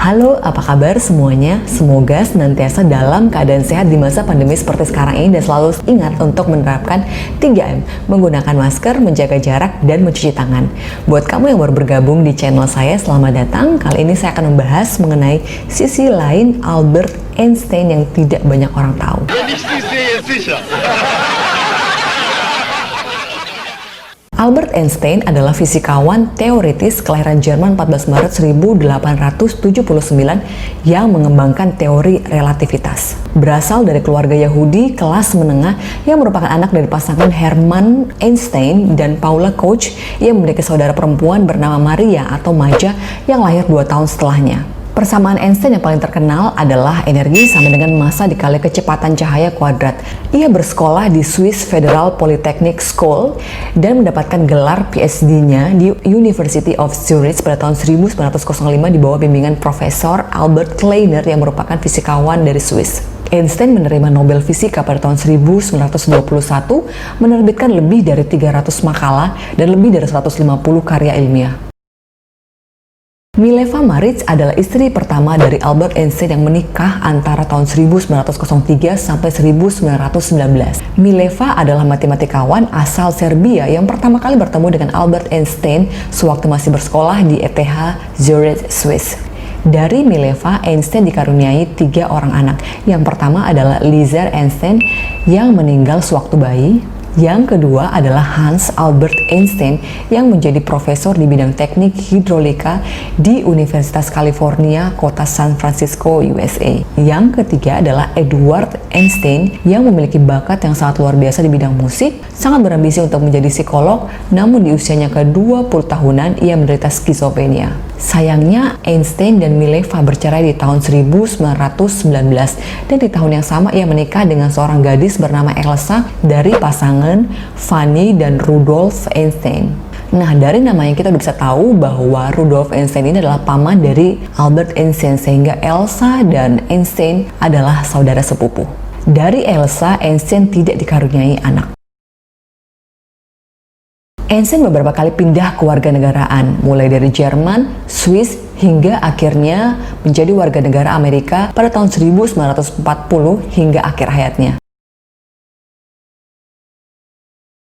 Halo, apa kabar semuanya? Semoga senantiasa dalam keadaan sehat di masa pandemi seperti sekarang ini dan selalu ingat untuk menerapkan 3M, menggunakan masker, menjaga jarak, dan mencuci tangan. Buat kamu yang baru bergabung di channel saya, selamat datang. Kali ini saya akan membahas mengenai sisi lain Albert Einstein yang tidak banyak orang tahu. Albert Einstein adalah fisikawan teoritis kelahiran Jerman 14 Maret 1879 yang mengembangkan teori relativitas. Berasal dari keluarga Yahudi kelas menengah yang merupakan anak dari pasangan Hermann Einstein dan Paula Koch yang memiliki saudara perempuan bernama Maria atau Maja yang lahir 2 tahun setelahnya. Persamaan Einstein yang paling terkenal adalah energi sama dengan massa dikali kecepatan cahaya kuadrat. Ia bersekolah di Swiss Federal Polytechnic School dan mendapatkan gelar PhD-nya di University of Zurich pada tahun 1905 di bawah bimbingan Profesor Albert Kleiner yang merupakan fisikawan dari Swiss. Einstein menerima Nobel Fisika pada tahun 1921, menerbitkan lebih dari 300 makalah dan lebih dari 150 karya ilmiah. Mileva Maric adalah istri pertama dari Albert Einstein yang menikah antara tahun 1903 sampai 1919. Mileva adalah matematikawan asal Serbia yang pertama kali bertemu dengan Albert Einstein sewaktu masih bersekolah di ETH Zurich, Swiss. Dari Mileva, Einstein dikaruniai 3 orang anak. Yang pertama adalah Lizar Einstein yang meninggal sewaktu bayi. Yang kedua adalah Hans Albert Einstein yang menjadi profesor di bidang teknik hidrolika di Universitas California, kota San Francisco, USA. Yang ketiga adalah Edward Einstein yang memiliki bakat yang sangat luar biasa di bidang musik, sangat berambisi untuk menjadi psikolog, namun di usianya ke-20 tahunan ia menderita skizofrenia. Sayangnya, Einstein dan Mileva bercerai di tahun 1919 dan di tahun yang sama ia menikah dengan seorang gadis bernama Elsa dari pasangan Fanny dan Rudolf Einstein. Nah, dari namanya kita udah bisa tahu bahwa Rudolf Einstein ini adalah paman dari Albert Einstein, sehingga Elsa dan Einstein adalah saudara sepupu. Dari Elsa, Einstein tidak dikaruniai anak. Einstein beberapa kali pindah kewarganegaraan, mulai dari Jerman, Swiss, hingga akhirnya menjadi warga negara Amerika pada tahun 1940 hingga akhir hayatnya.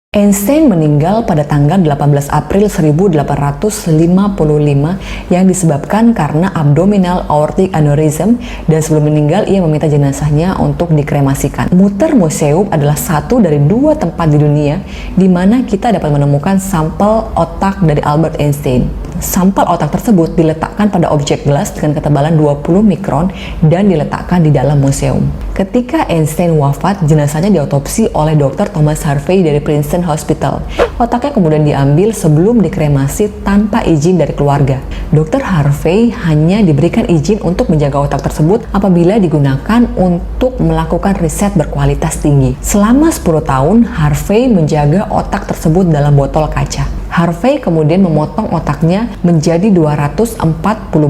Einstein meninggal pada tanggal 18 April 1855 yang disebabkan karena abdominal aortic aneurysm, dan sebelum meninggal ia meminta jenazahnya untuk dikremasikan. Mutter Museum adalah satu dari 2 tempat di dunia di mana kita dapat menemukan sampel otak dari Albert Einstein. Sampel otak tersebut diletakkan pada objek gelas dengan ketebalan 20 mikron dan diletakkan di dalam museum. Ketika Einstein wafat, jenazahnya diotopsi oleh Dr. Thomas Harvey dari Princeton Hospital. Otaknya kemudian diambil sebelum dikremasi tanpa izin dari keluarga. Dr. Harvey hanya diberikan izin untuk menjaga otak tersebut apabila digunakan untuk melakukan riset berkualitas tinggi. Selama 10 tahun, Harvey menjaga otak tersebut dalam botol kaca. Harvey kemudian memotong otaknya menjadi 240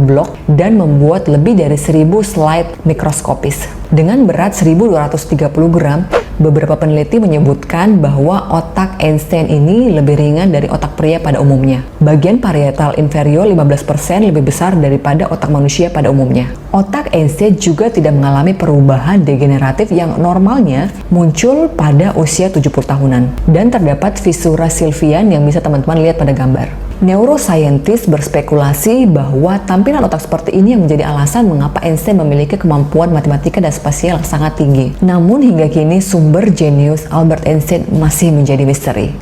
blok dan membuat lebih dari 1000 slide mikroskopis. Dengan berat 1230 gram, beberapa peneliti menyebutkan bahwa otak Einstein ini lebih ringan dari otak pria pada umumnya. Bagian parietal inferior 15% lebih besar daripada otak manusia pada umumnya. Otak Einstein juga tidak mengalami perubahan degeneratif yang normalnya muncul pada usia 70 tahunan. Dan terdapat fisura sylvian yang bisa teman-teman lihat pada gambar. Neuroscientist berspekulasi bahwa tampilan otak seperti ini yang menjadi alasan mengapa Einstein memiliki kemampuan matematika dan spasial yang sangat tinggi. Namun hingga kini sumber jenius Albert Einstein masih menjadi misteri.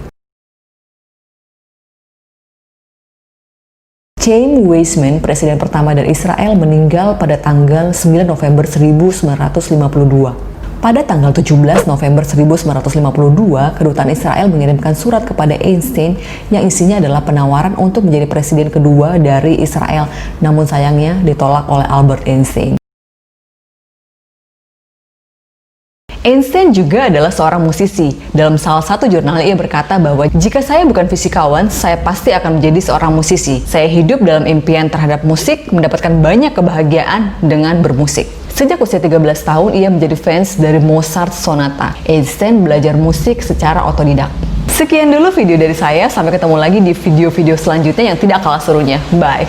Chaim Weizmann, presiden pertama dari Israel, meninggal pada tanggal 9 November 1952. Pada tanggal 17 November 1952, kedutaan Israel mengirimkan surat kepada Einstein yang isinya adalah penawaran untuk menjadi presiden kedua dari Israel, namun sayangnya ditolak oleh Albert Einstein. Einstein juga adalah seorang musisi. Dalam salah satu jurnal ia berkata bahwa jika saya bukan fisikawan, saya pasti akan menjadi seorang musisi. Saya hidup dalam impian terhadap musik, mendapatkan banyak kebahagiaan dengan bermusik. Sejak usia 13 tahun, ia menjadi fans dari Mozart Sonata. Einstein belajar musik secara otodidak. Sekian dulu video dari saya, sampai ketemu lagi di video-video selanjutnya yang tidak kalah serunya. Bye!